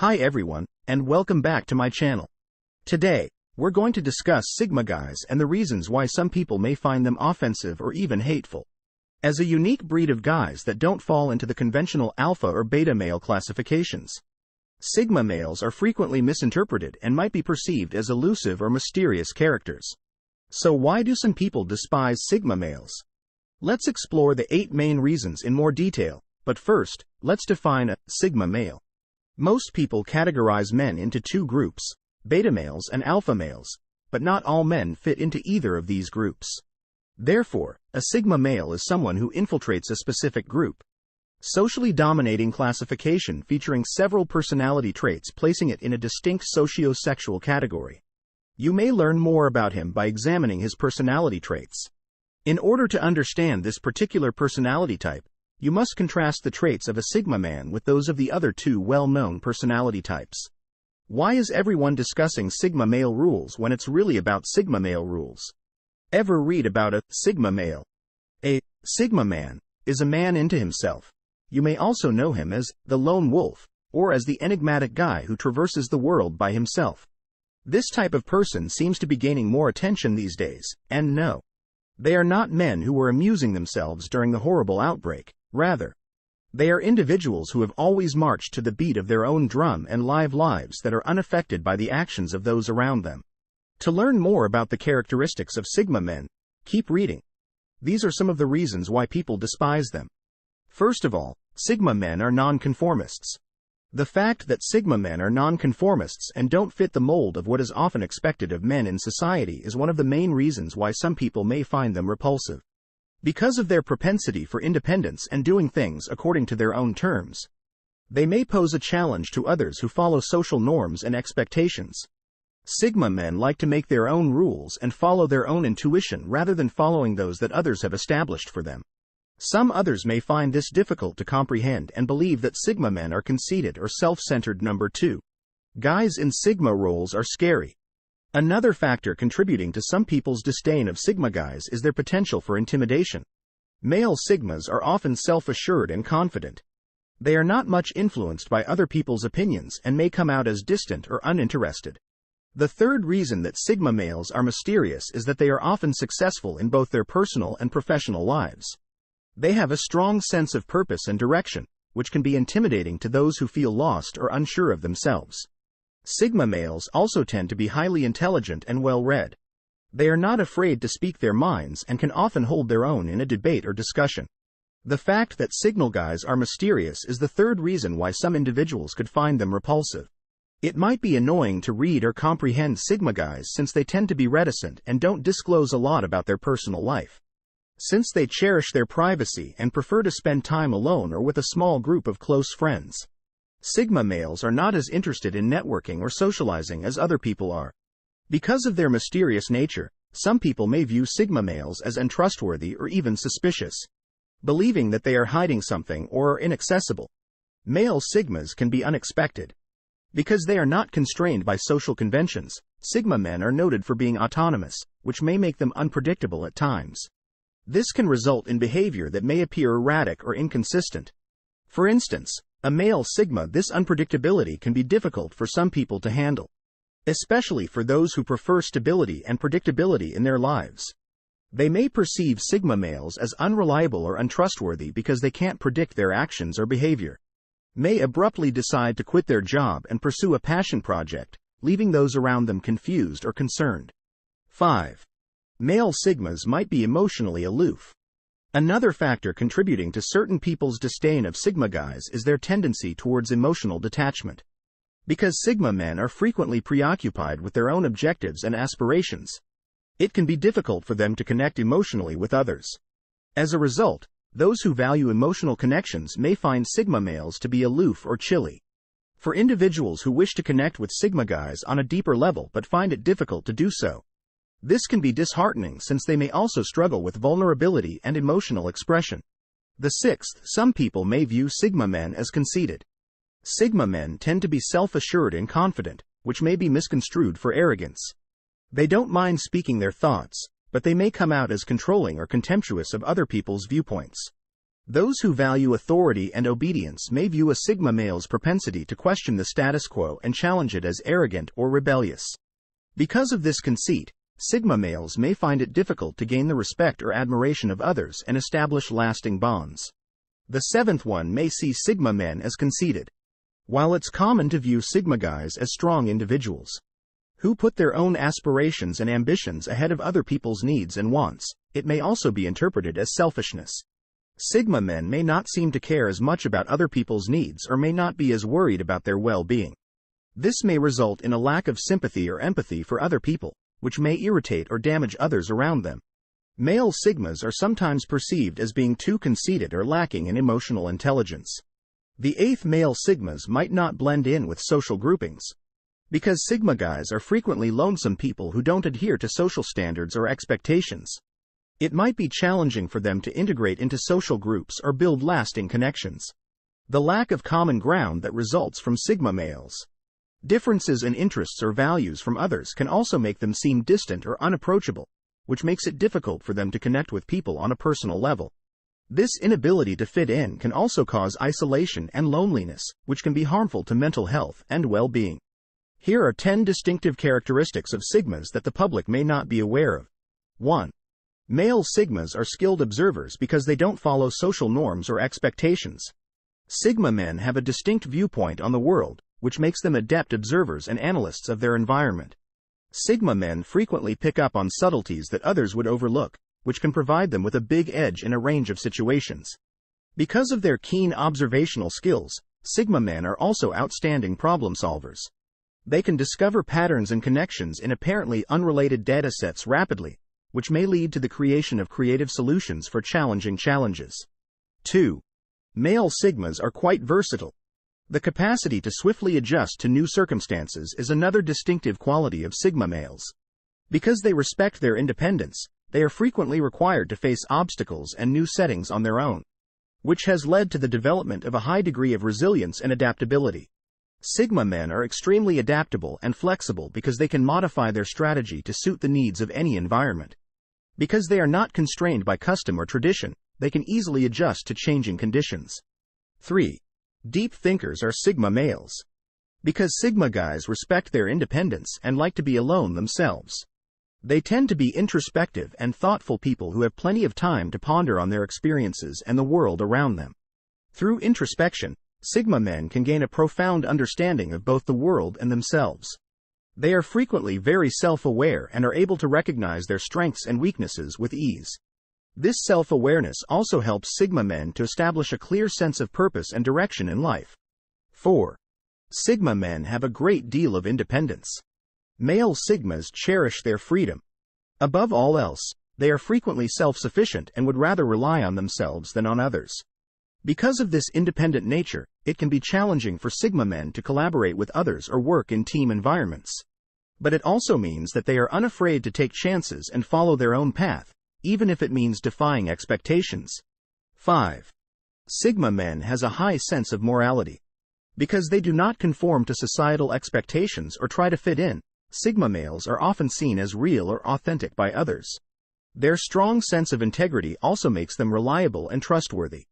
Hi everyone, and welcome back to my channel. Today, we're going to discuss Sigma guys and the reasons why some people may find them offensive or even hateful. As a unique breed of guys that don't fall into the conventional alpha or beta male classifications, Sigma males are frequently misinterpreted and might be perceived as elusive or mysterious characters. So why do some people despise Sigma males? Let's explore the 8 main reasons in more detail, but first, let's define a Sigma male. Most people categorize men into 2 groups, beta males and alpha males, but not all men fit into either of these groups. Therefore, a Sigma male is someone who infiltrates a specific group. Socially dominating classification featuring several personality traits placing it in a distinct socio-sexual category. You may learn more about him by examining his personality traits. In order to understand this particular personality type, you must contrast the traits of a Sigma man with those of the other 2 well-known personality types. Why is everyone discussing Sigma male rules when it's really about Sigma male rules? Ever read about a Sigma male? A Sigma man is a man into himself. You may also know him as the lone wolf, or as the enigmatic guy who traverses the world by himself. This type of person seems to be gaining more attention these days, and no, they are not men who were amusing themselves during the horrible outbreak. Rather, they are individuals who have always marched to the beat of their own drum and live lives that are unaffected by the actions of those around them. To learn more about the characteristics of Sigma men, keep reading. These are some of the reasons why people despise them. First of all, Sigma men are non-conformists. The fact that Sigma men are non-conformists and don't fit the mold of what is often expected of men in society is one of the main reasons why some people may find them repulsive. Because of their propensity for independence and doing things according to their own terms, they may pose a challenge to others who follow social norms and expectations. Sigma men like to make their own rules and follow their own intuition rather than following those that others have established for them. Some others may find this difficult to comprehend and believe that Sigma men are conceited or self-centered. Number 2. Guys in Sigma roles are scary. Another factor contributing to some people's disdain of Sigma guys is their potential for intimidation. Male Sigmas are often self-assured and confident. They are not much influenced by other people's opinions and may come out as distant or uninterested. The third reason that Sigma males are mysterious is that they are often successful in both their personal and professional lives. They have a strong sense of purpose and direction, which can be intimidating to those who feel lost or unsure of themselves. Sigma males also tend to be highly intelligent and well-read. They are not afraid to speak their minds and can often hold their own in a debate or discussion. The fact that Signal guys are mysterious is the third reason why some individuals could find them repulsive. It might be annoying to read or comprehend Sigma guys since they tend to be reticent and don't disclose a lot about their personal life. Since they cherish their privacy and prefer to spend time alone or with a small group of close friends, Sigma males are not as interested in networking or socializing as other people are. Because of their mysterious nature, some people may view Sigma males as untrustworthy or even suspicious, believing that they are hiding something or are inaccessible. Male Sigmas can be unexpected. Because they are not constrained by social conventions, Sigma men are noted for being autonomous, which may make them unpredictable at times. This can result in behavior that may appear erratic or inconsistent. For instance, a male Sigma, this unpredictability can be difficult for some people to handle, especially for those who prefer stability and predictability in their lives. They may perceive Sigma males as unreliable or untrustworthy because they can't predict their actions or behavior. May abruptly decide to quit their job and pursue a passion project, leaving those around them confused or concerned. 5. Male Sigmas might be emotionally aloof. Another factor contributing to certain people's disdain of Sigma guys is their tendency towards emotional detachment. Because Sigma men are frequently preoccupied with their own objectives and aspirations, it can be difficult for them to connect emotionally with others. As a result, those who value emotional connections may find Sigma males to be aloof or chilly. For individuals who wish to connect with Sigma guys on a deeper level but find it difficult to do so, this can be disheartening since they may also struggle with vulnerability and emotional expression. The 6th, some people may view Sigma men as conceited. Sigma men tend to be self-assured and confident, which may be misconstrued for arrogance. They don't mind speaking their thoughts, but they may come out as controlling or contemptuous of other people's viewpoints. Those who value authority and obedience may view a Sigma male's propensity to question the status quo and challenge it as arrogant or rebellious. Because of this conceit, Sigma males may find it difficult to gain the respect or admiration of others and establish lasting bonds. The seventh one may see Sigma men as conceited. While it's common to view Sigma guys as strong individuals who put their own aspirations and ambitions ahead of other people's needs and wants, it may also be interpreted as selfishness. Sigma men may not seem to care as much about other people's needs or may not be as worried about their well-being. This may result in a lack of sympathy or empathy for other people, which may irritate or damage others around them. Male Sigmas are sometimes perceived as being too conceited or lacking in emotional intelligence. The eighth male Sigmas might not blend in with social groupings. Because Sigma guys are frequently lonesome people who don't adhere to social standards or expectations, it might be challenging for them to integrate into social groups or build lasting connections. The lack of common ground that results from Sigma males. Differences in interests or values from others can also make them seem distant or unapproachable, which makes it difficult for them to connect with people on a personal level. This inability to fit in can also cause isolation and loneliness, which can be harmful to mental health and well-being. Here are 10 distinctive characteristics of Sigmas that the public may not be aware of. 1. Male Sigmas are skilled observers because they don't follow social norms or expectations. Sigma men have a distinct viewpoint on the world, which makes them adept observers and analysts of their environment. Sigma men frequently pick up on subtleties that others would overlook, which can provide them with a big edge in a range of situations. Because of their keen observational skills, Sigma men are also outstanding problem solvers. They can discover patterns and connections in apparently unrelated data sets rapidly, which may lead to the creation of creative solutions for challenging challenges. 2. Male Sigmas are quite versatile. The capacity to swiftly adjust to new circumstances is another distinctive quality of Sigma males. Because they respect their independence, they are frequently required to face obstacles and new settings on their own, which has led to the development of a high degree of resilience and adaptability. Sigma men are extremely adaptable and flexible because they can modify their strategy to suit the needs of any environment. Because they are not constrained by custom or tradition, they can easily adjust to changing conditions. 3. Deep thinkers are Sigma males. Because Sigma guys respect their independence and like to be alone themselves, they tend to be introspective and thoughtful people who have plenty of time to ponder on their experiences and the world around them. Through introspection, Sigma men can gain a profound understanding of both the world and themselves. They are frequently very self-aware and are able to recognize their strengths and weaknesses with ease. This self-awareness also helps Sigma men to establish a clear sense of purpose and direction in life. 4. Sigma men have a great deal of independence. Male Sigmas cherish their freedom. Above all else, they are frequently self-sufficient and would rather rely on themselves than on others. Because of this independent nature, it can be challenging for Sigma men to collaborate with others or work in team environments. But it also means that they are unafraid to take chances and follow their own path, even if it means defying expectations. 5. Sigma men has a high sense of morality. Because they do not conform to societal expectations or try to fit in, Sigma males are often seen as real or authentic by others. Their strong sense of integrity also makes them reliable and trustworthy.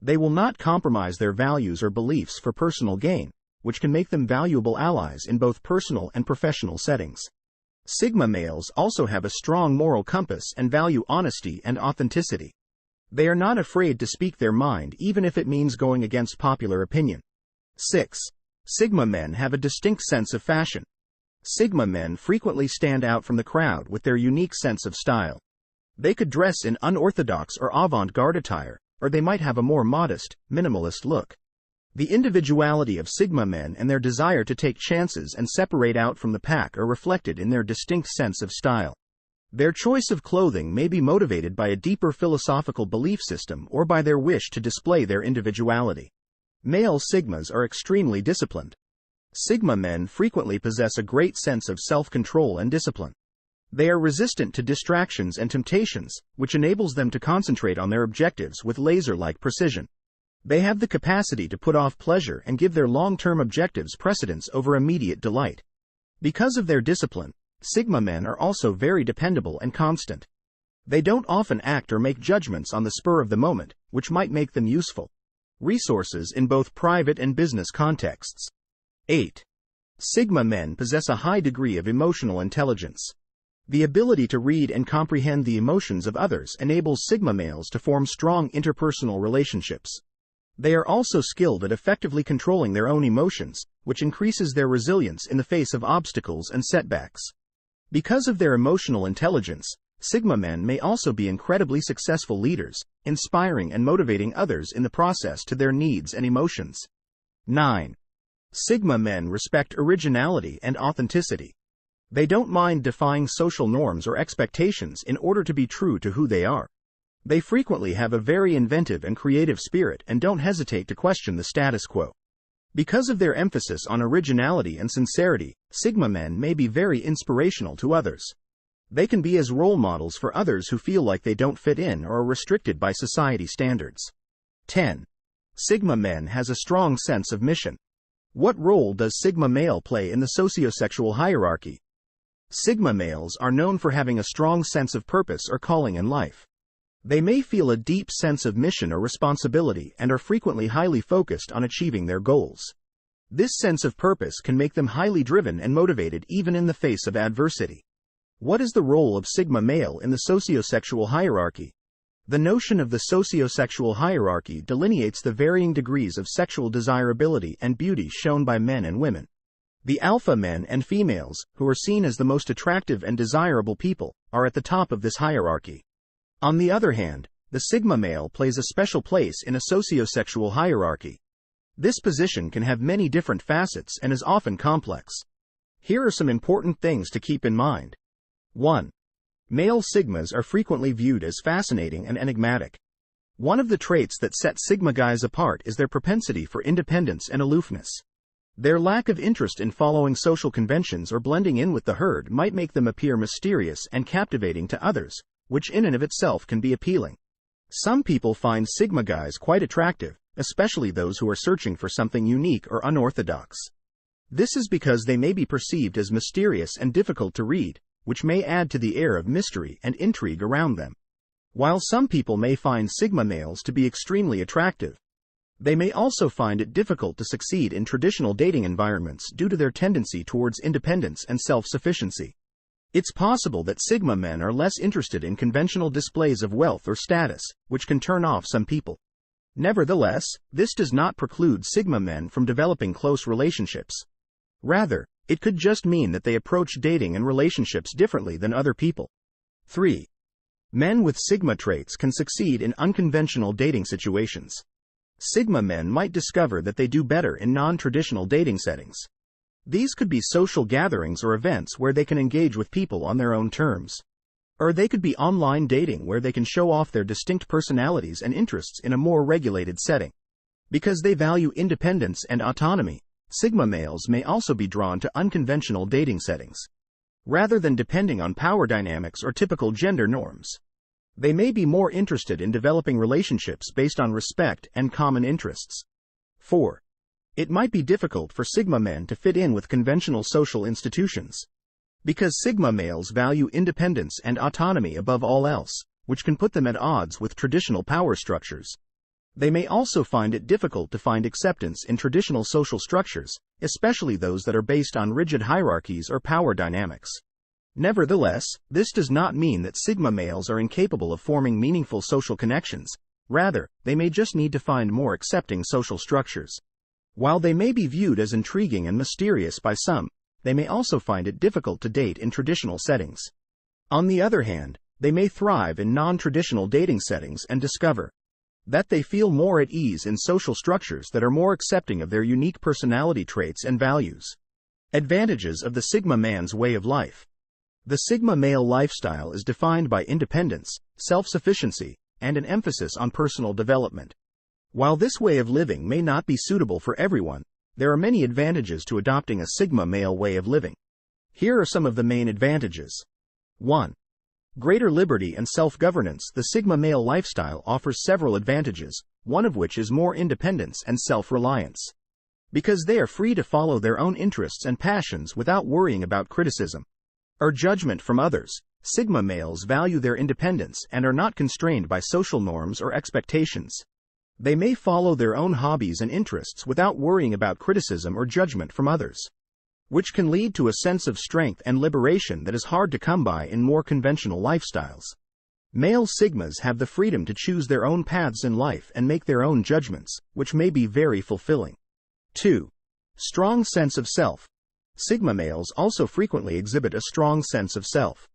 They will not compromise their values or beliefs for personal gain, which can make them valuable allies in both personal and professional settings. Sigma males also have a strong moral compass and value honesty and authenticity. They are not afraid to speak their mind even if it means going against popular opinion. 6. Sigma men have a distinct sense of fashion. Sigma men frequently stand out from the crowd with their unique sense of style. They could dress in unorthodox or avant-garde attire, or they might have a more modest, minimalist look. The individuality of Sigma men and their desire to take chances and separate out from the pack are reflected in their distinct sense of style. Their choice of clothing may be motivated by a deeper philosophical belief system or by their wish to display their individuality. Male Sigmas are extremely disciplined. Sigma men frequently possess a great sense of self-control and discipline. They are resistant to distractions and temptations, which enables them to concentrate on their objectives with laser-like precision. They have the capacity to put off pleasure and give their long-term objectives precedence over immediate delight. Because of their discipline, Sigma men are also very dependable and constant. They don't often act or make judgments on the spur of the moment, which might make them useful resources in both private and business contexts. 8. Sigma men possess a high degree of emotional intelligence. The ability to read and comprehend the emotions of others enables Sigma males to form strong interpersonal relationships. They are also skilled at effectively controlling their own emotions, which increases their resilience in the face of obstacles and setbacks. Because of their emotional intelligence, Sigma men may also be incredibly successful leaders, inspiring and motivating others in the process to their needs and emotions. 9. Sigma men respect originality and authenticity. They don't mind defying social norms or expectations in order to be true to who they are. They frequently have a very inventive and creative spirit and don't hesitate to question the status quo. Because of their emphasis on originality and sincerity, Sigma men may be very inspirational to others. They can be as role models for others who feel like they don't fit in or are restricted by society standards. 10. Sigma men has a strong sense of mission. What role does Sigma male play in the sociosexual hierarchy? Sigma males are known for having a strong sense of purpose or calling in life. They may feel a deep sense of mission or responsibility and are frequently highly focused on achieving their goals. This sense of purpose can make them highly driven and motivated even in the face of adversity. What is the role of Sigma male in the sociosexual hierarchy? The notion of the sociosexual hierarchy delineates the varying degrees of sexual desirability and beauty shown by men and women. The alpha men and females, who are seen as the most attractive and desirable people, are at the top of this hierarchy. On the other hand, the Sigma male plays a special place in a sociosexual hierarchy. This position can have many different facets and is often complex. Here are some important things to keep in mind. 1. Male Sigmas are frequently viewed as fascinating and enigmatic. One of the traits that set Sigma guys apart is their propensity for independence and aloofness. Their lack of interest in following social conventions or blending in with the herd might make them appear mysterious and captivating to others, which in and of itself can be appealing. Some people find Sigma guys quite attractive, especially those who are searching for something unique or unorthodox. This is because they may be perceived as mysterious and difficult to read, which may add to the air of mystery and intrigue around them. While some people may find Sigma males to be extremely attractive, they may also find it difficult to succeed in traditional dating environments due to their tendency towards independence and self-sufficiency. It's possible that Sigma men are less interested in conventional displays of wealth or status, which can turn off some people. Nevertheless, this does not preclude Sigma men from developing close relationships. Rather, it could just mean that they approach dating and relationships differently than other people. 3. Men with Sigma traits can succeed in unconventional dating situations. Sigma men might discover that they do better in non-traditional dating settings. These could be social gatherings or events where they can engage with people on their own terms. Or they could be online dating where they can show off their distinct personalities and interests in a more regulated setting. Because they value independence and autonomy, Sigma males may also be drawn to unconventional dating settings. Rather than depending on power dynamics or typical gender norms, they may be more interested in developing relationships based on respect and common interests. 4. It might be difficult for Sigma men to fit in with conventional social institutions. Because Sigma males value independence and autonomy above all else, which can put them at odds with traditional power structures. They may also find it difficult to find acceptance in traditional social structures, especially those that are based on rigid hierarchies or power dynamics. Nevertheless, this does not mean that Sigma males are incapable of forming meaningful social connections. Rather, they may just need to find more accepting social structures. While they may be viewed as intriguing and mysterious by some, they may also find it difficult to date in traditional settings. On the other hand, they may thrive in non-traditional dating settings and discover that they feel more at ease in social structures that are more accepting of their unique personality traits and values. Advantages of the Sigma man's way of life. The Sigma male lifestyle is defined by independence, self-sufficiency, and an emphasis on personal development. While this way of living may not be suitable for everyone, there are many advantages to adopting a Sigma male way of living. Here are some of the main advantages. 1. Greater liberty and self-governance. The Sigma male lifestyle offers several advantages, one of which is more independence and self-reliance. Because they are free to follow their own interests and passions without worrying about criticism or judgment from others, Sigma males value their independence and are not constrained by social norms or expectations. They may follow their own hobbies and interests without worrying about criticism or judgment from others, which can lead to a sense of strength and liberation that is hard to come by in more conventional lifestyles. Male Sigmas have the freedom to choose their own paths in life and make their own judgments, which may be very fulfilling. 2. Strong sense of self. Sigma males also frequently exhibit a strong sense of self.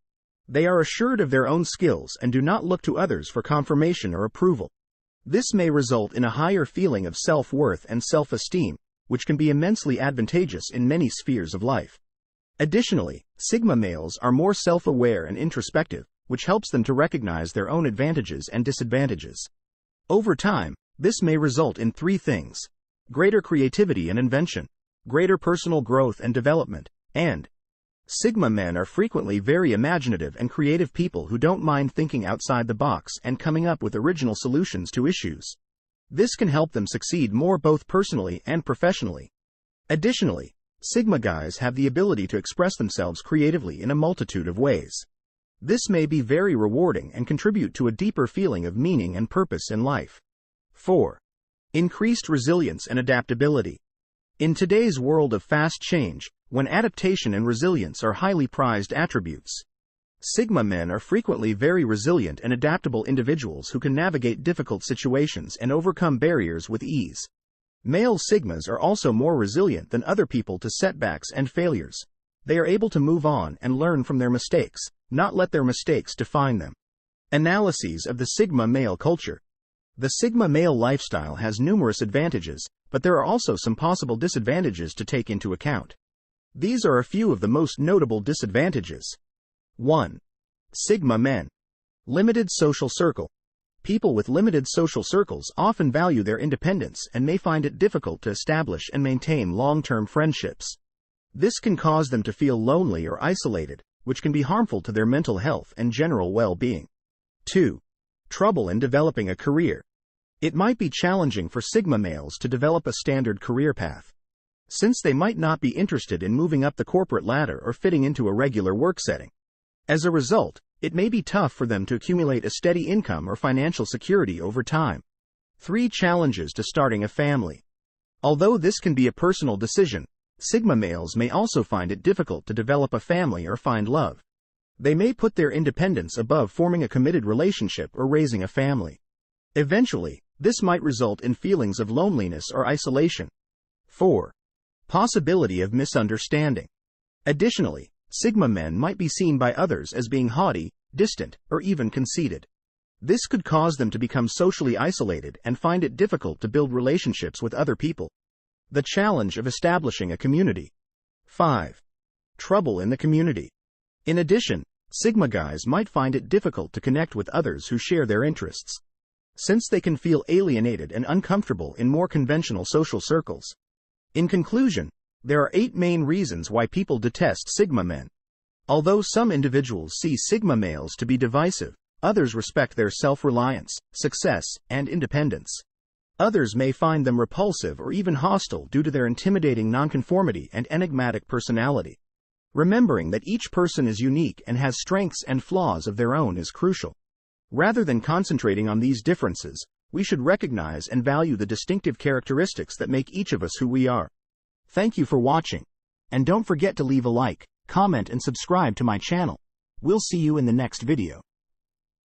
They are assured of their own skills and do not look to others for confirmation or approval. This may result in a higher feeling of self-worth and self-esteem, which can be immensely advantageous in many spheres of life. Additionally, Sigma males are more self-aware and introspective, which helps them to recognize their own advantages and disadvantages. Over time, this may result in 3 things: greater creativity and invention, greater personal growth and development, and Sigma men are frequently very imaginative and creative people who don't mind thinking outside the box and coming up with original solutions to issues. This can help them succeed more both personally and professionally. Additionally, Sigma guys have the ability to express themselves creatively in a multitude of ways. This may be very rewarding and contribute to a deeper feeling of meaning and purpose in life. 4. Increased resilience and adaptability. In today's world of fast change, when adaptation and resilience are highly prized attributes, Sigma men are frequently very resilient and adaptable individuals who can navigate difficult situations and overcome barriers with ease. Male Sigmas are also more resilient than other people to setbacks and failures. They are able to move on and learn from their mistakes, not let their mistakes define them. Analyses of the Sigma male culture. The Sigma male lifestyle has numerous advantages, but there are also some possible disadvantages to take into account. These are a few of the most notable disadvantages. 1. Sigma men. Limited social circle. People with limited social circles often value their independence and may find it difficult to establish and maintain long-term friendships. This can cause them to feel lonely or isolated, which can be harmful to their mental health and general well-being. 2. Trouble in developing a career. It might be challenging for Sigma males to develop a standard career path, since they might not be interested in moving up the corporate ladder or fitting into a regular work setting. As a result, it may be tough for them to accumulate a steady income or financial security over time. 3 challenges to starting a family. Although this can be a personal decision, Sigma males may also find it difficult to develop a family or find love. They may put their independence above forming a committed relationship or raising a family. Eventually, this might result in feelings of loneliness or isolation. 4. Possibility of misunderstanding. Additionally, Sigma men might be seen by others as being haughty, distant, or even conceited. This could cause them to become socially isolated and find it difficult to build relationships with other people. The challenge of establishing a community. 5. Trouble in the community. In addition, Sigma guys might find it difficult to connect with others who share their interests, since they can feel alienated and uncomfortable in more conventional social circles. In conclusion, there are 8 main reasons why people detest Sigma men. Although some individuals see Sigma males to be divisive, others respect their self-reliance, success, and independence. Others may find them repulsive or even hostile due to their intimidating nonconformity and enigmatic personality. Remembering that each person is unique and has strengths and flaws of their own is crucial. Rather than concentrating on these differences, we should recognize and value the distinctive characteristics that make each of us who we are. Thank you for watching. And don't forget to leave a like, comment, and subscribe to my channel. We'll see you in the next video.